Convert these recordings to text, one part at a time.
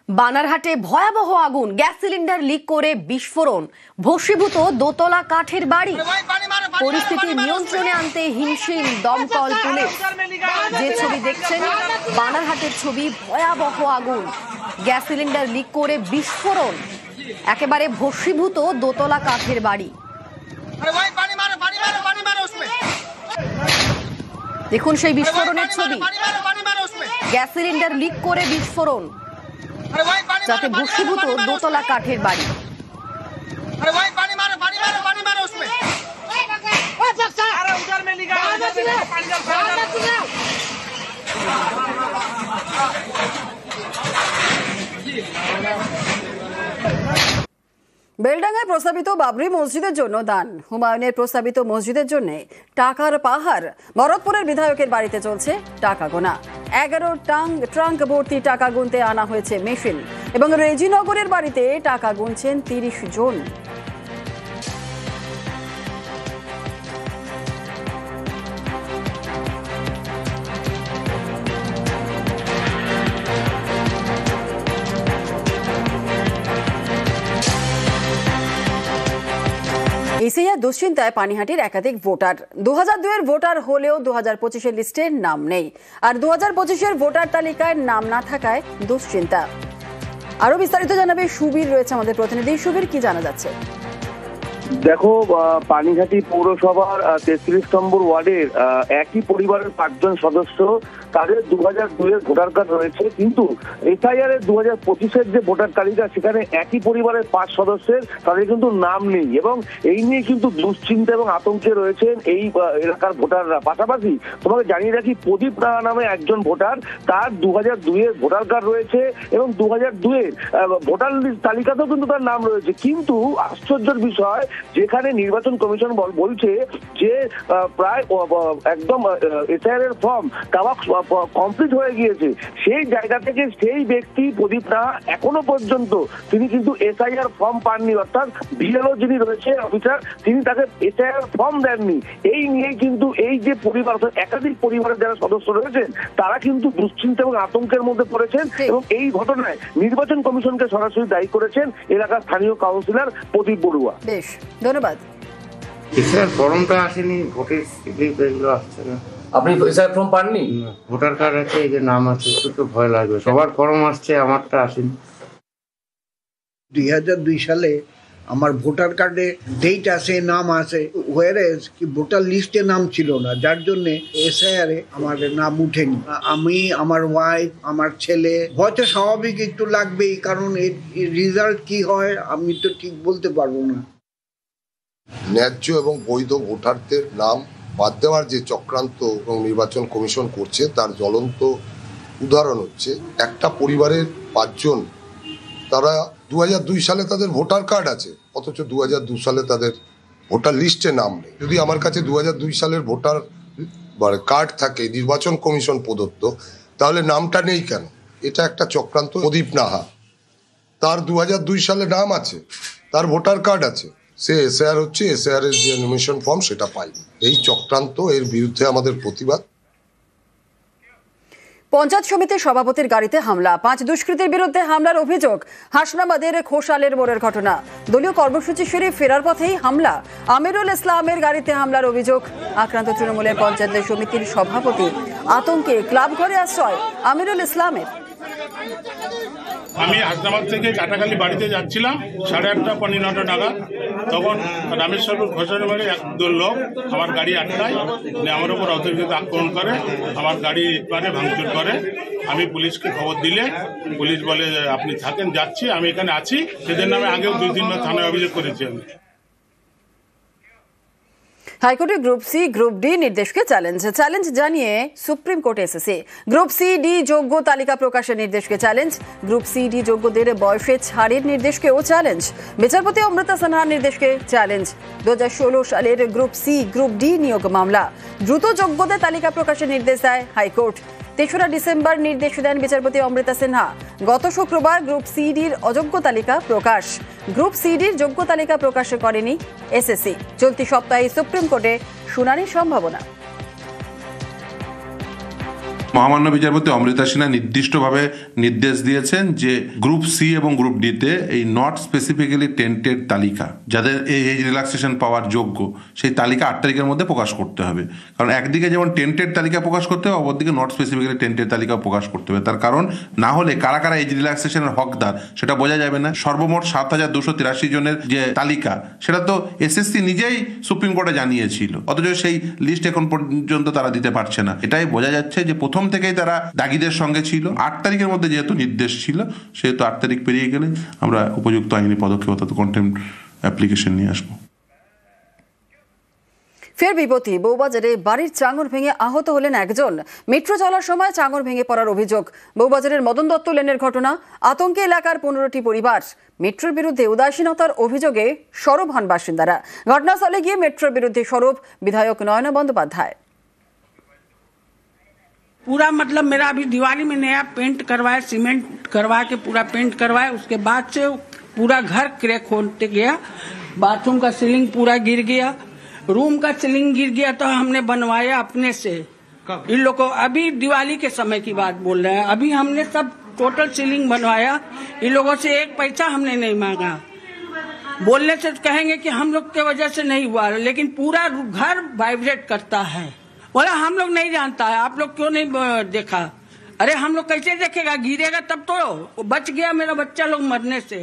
বানারহাটে ভয়াবহ আগুন, gas cylinder leak করে বিস্ফোরণ, ভস্মীভূত দোতলা কাঠের বাড়ি। পরিস্থিতি নিয়ন্ত্রণে আনতে হিমশিম দমকল পুলিশ। যে ছবি দেখছেন বানারহাটের ছবি, ভয়াবহ আগুন, গ্যাস সিলিন্ডার লিক করে বিস্ফোরণ, একেবারে ভস্মীভূত দোতলা কাঠের বাড়ি। দেখুন সেই বিস্ফোরণের ছবি, গ্যাস সিলিন্ডার লিক করে বিস্ফোরণ, যাতে ভস্মীভূত দোতলা কাঠের বাড়ি। বেলডাঙ্গায় প্রস্তাবিত বাবরি মসজিদের জন্য দান, হুমায়ুনের প্রস্তাবিত মসজিদের জন্য টাকার পাহাড়। ভরতপুরের বিধায়কের বাড়িতে চলছে টাকা গোনা। 11 ট্রাঙ্ক ভর্তি টাকা গুনতে আনা হয়েছে মেশিন, এবং রেজিনগরের বাড়িতে টাকা গুনছেন 30 জন। এসআইআর দুশ্চিন্তায় পানিহাটির একাধিক ভোটার। 2002-এর ভোটার হলেও 2025-এর লিস্টে নাম নেই, আর 2025-এর ভোটার তালিকায় নাম না থাকায় দুশ্চিন্তা। আরো বিস্তারিত জানাবে সুবীর, রয়েছে আমাদের প্রতিনিধি। সুবীর, কি জানা যাচ্ছে? দেখো, পানিহাটি পৌরসভার 33 নম্বর ওয়ার্ডের একই পরিবারের 5 জন সদস্য, তাদের 2002-এর ভোটার কার্ড রয়েছে, কিন্তু এসআইআর এর 2025-এর যে ভোটার তালিকা, সেখানে একই পরিবারের 5 সদস্যের তাদের কিন্তু নাম নেই, এবং এই নিয়ে কিন্তু দুশ্চিন্তা এবং আতঙ্কে রয়েছেন এই এলাকার ভোটাররা। পাশাপাশি তোমাকে জানিয়ে রাখি, প্রদীপ রাহা নামে একজন ভোটার, তার 2002-এর ভোটার কার্ড রয়েছে, এবং 2002-এর ভোটার তালিকাতেও কিন্তু তার নাম রয়েছে। কিন্তু আশ্চর্যের বিষয়, যেখানে নির্বাচন কমিশন বলছে যে প্রায় একদম এসআইআর এর ফর্ম তাও কমপ্লিট হয়ে গিয়েছে, সেই জায়গা থেকে সেই ব্যক্তি প্রদীপ রাহা এখনো পর্যন্ত তিনি কিন্তু এসআইআর ফর্ম পাননি, অর্থাৎ বিএলও যিনি রয়েছে অফিসার, তিনি তাকে এসআইআর ফর্ম দেননি। এই নিয়ে কিন্তু এই যে পরিবার, একাধিক পরিবারের যারা সদস্য রয়েছেন, তারা কিন্তু দুশ্চিন্তা এবং আতঙ্কের মধ্যে পড়েছেন, এবং এই ঘটনায় নির্বাচন কমিশনকে সরাসরি দায়ী করেছেন এলাকার স্থানীয় কাউন্সিলর প্রদীপ বড়ুয়া। বেশ, ধন্যবাদ। এসআইআর ফর্মটা আসেনি, ভোটের স্লিপ এগুলো আসছে না। আপনি এসআইআর ফর্ম পাননি? ভোটার কার্ড আছে, এই যে নাম আছে, একটু ভয় লাগবে। সবার ফর্ম আসছে, আমারটা আসেনি। 2002 সালে আমার ভোটার কার্ডে ডেট আছে, নাম আছে, হোয়ারেজ কি ভোটার লিস্টে নাম ছিল না, যার জন্য এসআইআর এ আমার নাম উঠেনি। আমি, আমার ওয়াইফ, আমার ছেলে, হয়তো স্বাভাবিক একটু লাগবেই, কারণ এর রেজাল্ট কি হয় আমি তো ঠিক বলতে পারবো না। ন্যায্য এবং বৈধ ভোটারদের নাম বাদ দেওয়ার যে চক্রান্ত এবং নির্বাচন কমিশন করছে, তার জ্বলন্ত উদাহরণ হচ্ছে একটা পরিবারের 5 জন, তারা 2002 সালে তাদের ভোটার কার্ড আছে, অথচ 2002 সালে তাদের ভোটার লিস্টে নাম নেই। যদি আমার কাছে 2002 সালের ভোটার কার্ড থাকে, নির্বাচন কমিশন প্রদত্ত, তাহলে নামটা নেই কেন? এটা একটা চক্রান্ত। প্রদীপ রাহা, তার 2002 সালে নাম আছে, তার ভোটার কার্ড আছে, সে এসআইআর হচ্ছে, এসআইআর এর যে নমিনেশন ফর্ম সেটা পায়নি। এই চক্রান্ত, এর বিরুদ্ধে আমাদের প্রতিবাদ। পঞ্চায়েত সমিতির সভাপতির গাড়িতে হামলা, 5 দুষ্কৃতীর বিরুদ্ধে হামলার অভিযোগ। হাসনাবাদের খোসালের মোড়ের ঘটনা, দলীয় কর্মসূচি সেরে ফেরার পথেই হামলা। আমিরুল ইসলামের গাড়িতে হামলার অভিযোগ। আক্রান্ত তৃণমূলের পঞ্চায়েত সমিতির সভাপতি, আতঙ্কে ক্লাব ঘরে আশ্রয় আমিরুল ইসলামের। আমি হাসনাবাদ থেকে কাটাখালি বাড়িতে যাচ্ছিলাম 8:30 পৌনে 9টা নাগাদ। তখন রামেশ্বরপুর খোসালের মোড়ে একদল লোক আমার গাড়ি আটকায়, আমার উপর অতর্কিত আক্রমণ করে, আমার গাড়ি ভাঙচুর করে। আমি পুলিশকে খবর দিলে পুলিশ বলে আপনি থাকেন, যাচ্ছি, আমি এখানে আছি। সেজন্য আমি আগেও 2-3 বার থানায় অভিযোগ করেছি। হাইকোর্টে গ্রুপ সি গ্রুপ ডি নির্দেশকে চ্যালেঞ্জ জানিয়ে সুপ্রিম কোর্টে এসেছে। গ্রুপ সি ডি যোগ্য তালিকা প্রকাশের নির্দেশকে চ্যালেঞ্জ। গ্রুপ সি ডি যোগ্যদের বয়সে ছাড়ের নির্দেশকেও চ্যালেঞ্জ। বিচারপতি অমৃতা সিনহার নির্দেশকে চ্যালেঞ্জ। 2016 সালের গ্রুপ সি গ্রুপ ডি নিয়োগ মামলা, দ্রুত যোগ্যদের তালিকা প্রকাশের নির্দেশ দেয় হাইকোর্ট। 3রা ডিসেম্বর নির্দেশ দেন বিচারপতি অমৃতা সিনহা। গত শুক্রবার গ্রুপ সি ডির অযোগ্য তালিকা প্রকাশ। গ্রুপ সি ডির যোগ্য তালিকা প্রকাশ করেনি এসএসসি। চলতি সপ্তাহে সুপ্রিম কোর্টে শুনানির সম্ভাবনা। মহামান্য বিচারপতি অমৃতা সিনহা নির্দিষ্টভাবে নির্দেশ দিয়েছেন যে গ্রুপ সি এবং গ্রুপ ডিতে এই নট স্পেসিফিক্যালি টেন্টেড তালিকা যাদের এই এজ রিল্যাক্সেশন পাওয়ার যোগ্য সেই তালিকা 8 তারিখের মধ্যে প্রকাশ করতে হবে। কারণ একদিকে যেমন টেন্টেড তালিকা প্রকাশ করতে হবে, অপরদিকে নট স্পেসিফিক্যালি টেন্টেড তালিকা প্রকাশ করতে হবে। তার কারণ না হলে কারা কারা এজ রিল্যাক্সেশনের হকদার সেটা বোঝা যাবে না। সর্বমোট 7,283 জনের যে তালিকা সেটা তো এসএসসি নিজেই সুপ্রিম কোর্টে জানিয়েছিল, অথচ সেই লিস্ট এখন পর্যন্ত তারা দিতে পারছে না। এটাই বোঝা যাচ্ছে যে প্রথম থেকেই তারা দাগিদের সঙ্গে ছিল। 8 তারিখের মধ্যে যেহেতু নির্দেশ ছিল, সেহেতু 8 তারিখ পেরিয়ে গেলে আমরা উপযুক্ত আইনি পদক্ষেপ অর্থাৎ কন্টেম্পট অ্যাপ্লিকেশন নিয়ে আসবো। ফের বিপত্তি, বউবাজারে বাড়ির চাঙর ভেঙে আহত হলেন একজন। মেট্রো চলার সময় চাঙর ভেঙে পড়ার অভিযোগ। বউবাজারের মদন দত্ত লেনের ঘটনা। আতঙ্কে এলাকার 15টি পরিবার। মেট্রোর বিরুদ্ধে উদাসীনতার অভিযোগে সরব হন বাসিন্দারা। ঘটনাস্থলে গিয়ে মেট্রোর বিরুদ্ধে সরব বিধায়ক নয়না বন্দ্যোপাধ্যায়। पूरा मतलब मेरा अभी दिवाली में नया पेंट करवाया, सीमेंट करवा के पूरा पेंट करवाया, उसके बाद से पूरा घर क्रैक होते गया। बाथरूम का सीलिंग पूरा गिर गया, रूम का सीलिंग गिर गया तो हमने बनवाया अपने से। इन लोग को अभी दिवाली के समय की बात बोल रहे हैं। अभी हमने सब टोटल सीलिंग बनवाया, इन लोगों से 1 पैसा हमने नहीं मांगा। बोलने से कहेंगे कि हम लोग के वजह से नहीं हुआ, लेकिन पूरा घर वाइब्रेट करता है। बोला हम लोग नहीं जानता है, आप लोग क्यों नहीं देखा? अरे हम लोग कैसे देखेगा, गिरेगा तब तो। बच गया मेरा बच्चा लोग मरने से।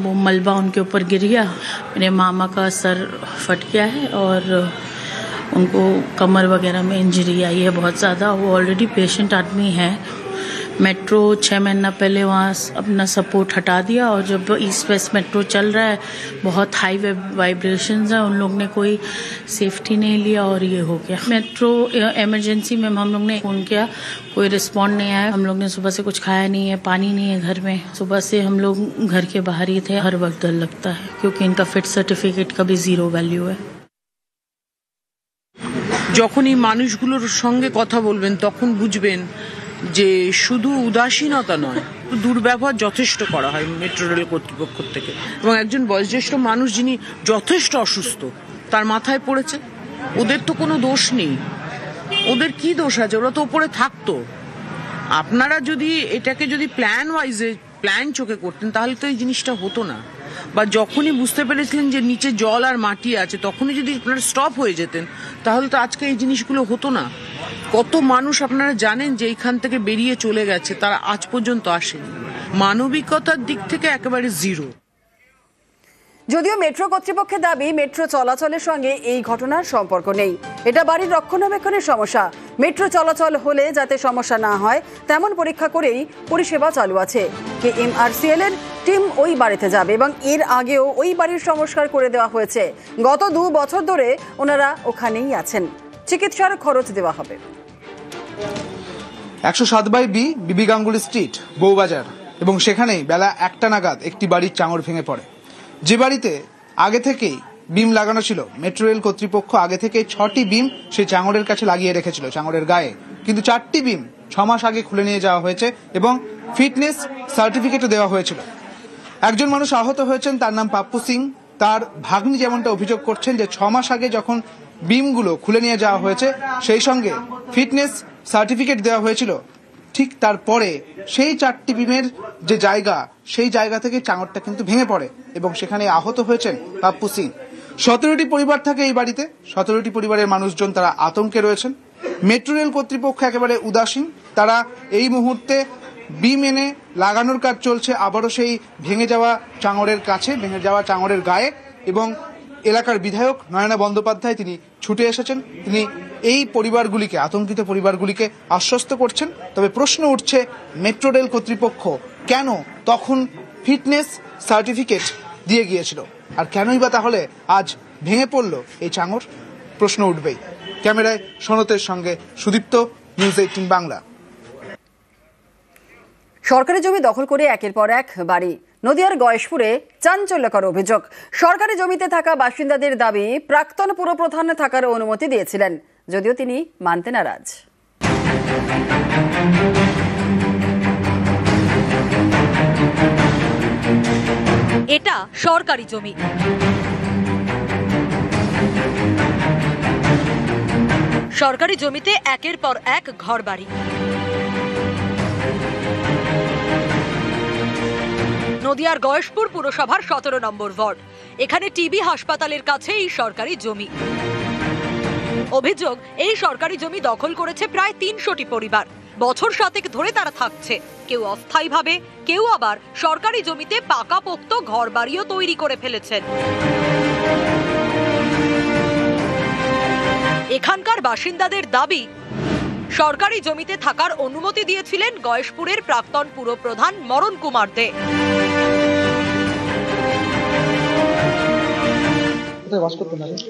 वो मलबा उनके ऊपर गिर गया, मेरे मामा का सर फट गया है और उनको कमर वगैरह में इंजरी आई है बहुत ज़्यादा। वो ऑलरेडी पेशेंट आदमी है। मेट्रो 6 महीना पहले वहाँ अपना सपोर्ट हटा दिया और जब ईस्ट वेस्ट मेट्रो चल रहा है बहुत हाई वाइब्रेशंस हैं, उन लोग ने कोई सेफ्टी नहीं लिया और ये हो गया। मेट्रो इमरजेंसी में हम लोग ने फ़ोन किया, कोई रिस्पॉन्ड नहीं आया। हम लोग ने सुबह से कुछ खाया नहीं है, पानी नहीं है घर में। सुबह से हम लोग घर के बाहर ही थे। हर वक्त डर लगता है क्योंकि इनका फिट सर्टिफिकेट का भी 0 वैल्यू है। যখনই মানুষগুলোর সঙ্গে কথা বলবেন তখন বুঝবেন যে শুধু উদাসীনতা নয়, দুর্ব্যবহার যথেষ্ট করা হয় মেট্রো রেল কর্তৃপক্ষ থেকে। এবং একজন বয়োজ্যেষ্ঠ মানুষ যিনি যথেষ্ট অসুস্থ তার মাথায় পড়েছে। ওদের তো কোনো দোষ নেই, ওদের কি দোষ আছে? ওরা তো ওপরে থাকতো। আপনারা যদি এটাকে যদি প্ল্যান ওয়াইজে প্ল্যান চোখে করতেন তাহলে তো এই জিনিসটা হতো না। বা যখনই বুঝতে পেরেছিলেন যে নিচে জল আর মাটি আছে তখনই যদি আপনারা স্টপ হয়ে যেতেন তাহলে তো আজকে এই জিনিসগুলো হতো না। কত মানুষ আপনারা জানেন যে এইখান থেকে বেরিয়ে চলে গেছে, তারা আজ পর্যন্ত আসেনি। মানবিকতার দিক থেকে একেবারে 0। যদিও মেট্রো কর্তৃপক্ষের দাবি মেট্রো চলাচলের সঙ্গে এই ঘটনার সম্পর্ক নেই। এটা বাড়ির রক্ষণাবেক্ষণের সমস্যা। মেট্রো চলাচল হলে যাতে সমস্যা না হয় তেমন পরীক্ষা করেই পরিষেবা চালু আছে। KMRCL এর টিম ওই বাড়িতে যাবে এবং এর আগেও ওই বাড়ির সংস্কার করে দেওয়া হয়েছে। গত 2 বছর ধরে ওনারা ওখানেই আছেন। চিকিৎসার খরচ দেওয়া হবে। 107/B বিবি গাঙ্গুলি স্ট্রিট, বউবাজার, এবং সেখানেই বেলা 1টা নাগাদ একটি বাড়ির চাঙড় ভেঙে পড়ে। যে বাড়িতে আগে থেকেই বিম লাগানো ছিল, মেট্রো রেল কর্তৃপক্ষ আগে থেকে 6টি বিম সেই চাঙড়ের কাছে লাগিয়ে রেখেছিল চাঙড়ের গায়ে, কিন্তু 4টি বিম 6 মাস আগে খুলে নিয়ে যাওয়া হয়েছে এবং ফিটনেস সার্টিফিকেটও দেওয়া হয়েছিল। একজন মানুষ আহত হয়েছেন, তার নাম পাপ্পু সিং। তার ভাগ্নি যেমনটা অভিযোগ করছেন যে 6 মাস আগে যখন বিমগুলো খুলে নিয়ে যাওয়া হয়েছে সেই সঙ্গে ফিটনেস সার্টিফিকেট দেওয়া হয়েছিল, ঠিক তারপরে সেই 4টি বিমের যে জায়গা সেই জায়গা থেকে চাঙড়টা কিন্তু ভেঙে পড়ে এবং সেখানে আহত হয়েছেন পাপ্পু সিং। 17টি পরিবার থাকে এই বাড়িতে। 17টি পরিবারের মানুষজন তারা আতঙ্কে রয়েছেন। মেট্রো রেল কর্তৃপক্ষ একেবারে উদাসীন। তারা এই মুহূর্তে বিম এনে লাগানোর কাজ চলছে আবারও সেই ভেঙে যাওয়া চাঙড়ের কাছে, ভেঙে যাওয়া চাঙড়ের গায়ে। এবং এলাকার বিধায়ক নয়না বন্দ্যোপাধ্যায় তিনি ছুটে এসেছেন। তিনি এই পরিবারগুলিকে, আতঙ্কিত পরিবারগুলিকে আশ্বস্ত করছেন। তবে প্রশ্ন উঠছে মেট্রো রেল কর্তৃপক্ষ কেন তখন ফিটনেস সার্টিফিকেট দিয়ে গিয়েছিল, আর কেনই বা তাহলে আজ ভেঙে পড়ল এই চাঙড়? প্রশ্ন উঠবেই। ক্যামেরায় সনতের সঙ্গে সুদীপ্ত, নিউজ 18 বাংলা। সরকারি জমি দখল করে একের পর এক বাড়ি। নদিয়ার গয়েশপুরে চাঞ্চল্যকর অভিযোগ। সরকারি জমিতে থাকা বাসিন্দাদের দাবি প্রাক্তন পুরপ্রধান থাকার অনুমতি দিয়েছিলেন, যদিও তিনি মানতে নারাজ। এটা সরকারি জমি। সরকারি জমিতে একের পর এক ঘরবাড়ি। নদিয়ার গয়েশপুর পুরসভার 17 নম্বর ওয়ার্ড, এখানে টিবি হাসপাতালের কাছে এই সরকারি জমি। অভিযোগ, এই সরকারি জমি দখল করেছে প্রায় 300টি পরিবার। বছর 7 ধরে তারা থাকছে, কেউ অস্থায়ীভাবে, কেউ আবার সরকারি জমিতে পাকাপোক্ত ঘরবাড়িও তৈরি করে ফেলেছেন। এখানকার বাসিন্দাদের দাবি, সরকারি জমিতে থাকার অনুমতি দিয়েছিলেন গয়েশপুরের প্রাক্তন পুরপ্রধান মরণ কুমার দে।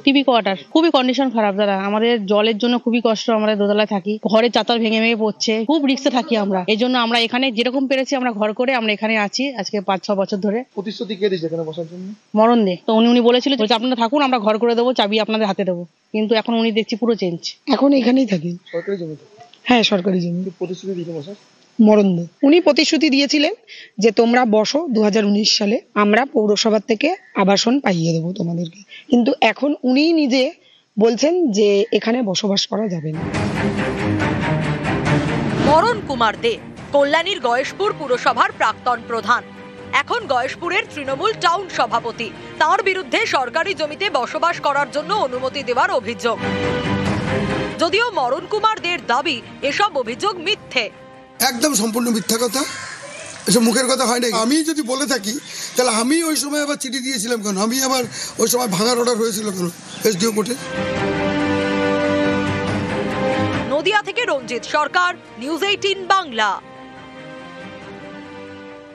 টিবি কোয়ার্টার, খুবই কন্ডিশন খারাপ দাদা, আমাদের জলের জন্য খুবই কষ্ট, আমরা দোতলায় থাকি, ঘরের চাতাল ভেঙে ভেঙে পড়ছে, খুব রিস্কে থাকি আমরা। এই জন্য আমরা এখানে যেরকম পেরেছি আমরা ঘর করে আমরা এখানে আছি আজকে 5-6 বছর ধরে। প্রতিশ্রুতি কে দিয়েছে এখানে বসার জন্য? মরণ দে। তো উনি বলেছিল যে আপনারা থাকুন, আমরা ঘর করে দেবো, চাবি আপনাদের হাতে দেবো, কিন্তু এখন উনি দেখছি পুরো চেঞ্জ। এখন এখানেই থাকি সরকারি জমিতে? হ্যাঁ, সরকারি জমি। প্রতিশ্রুতি দিয়েছে বসার? মরণ দে। উনি প্রতিশ্রুতি দিয়েছিলেন যে তোমরা বসো, 2019 সালে আমরা পৌরসভা থেকে আবাসন পাইয়ে দেবো তোমাদেরকে, কিন্তু এখন উনি নিজে বলছেন যে এখানে বসবাস করা যাবে না। মরণ কুমার দে কল্যাণীর গয়েশপুর পুরসভার প্রাক্তন প্রধান, এখন গয়েশপুরের তৃণমূল টাউন সভাপতি। তার বিরুদ্ধে সরকারি জমিতে বসবাস করার জন্য অনুমতি দেওয়ার অভিযোগ। যদিও মরণ কুমার দের দাবি এসব অভিযোগ মিথ্যে। একদম সম্পূর্ণ মিথ্যা কথা, এসব মুখের কথা হয় না। আমি যদি বলে থাকি তাহলে আমি ওই সময় আবার চিঠি দিয়েছিলাম কেন? আমি আবার ওই সময় ভাঙার অর্ডার হয়েছিল কেন এসডিও কোর্টে? নদিয়া থেকে রঞ্জিত সরকার, নিউজ 18 বাংলা।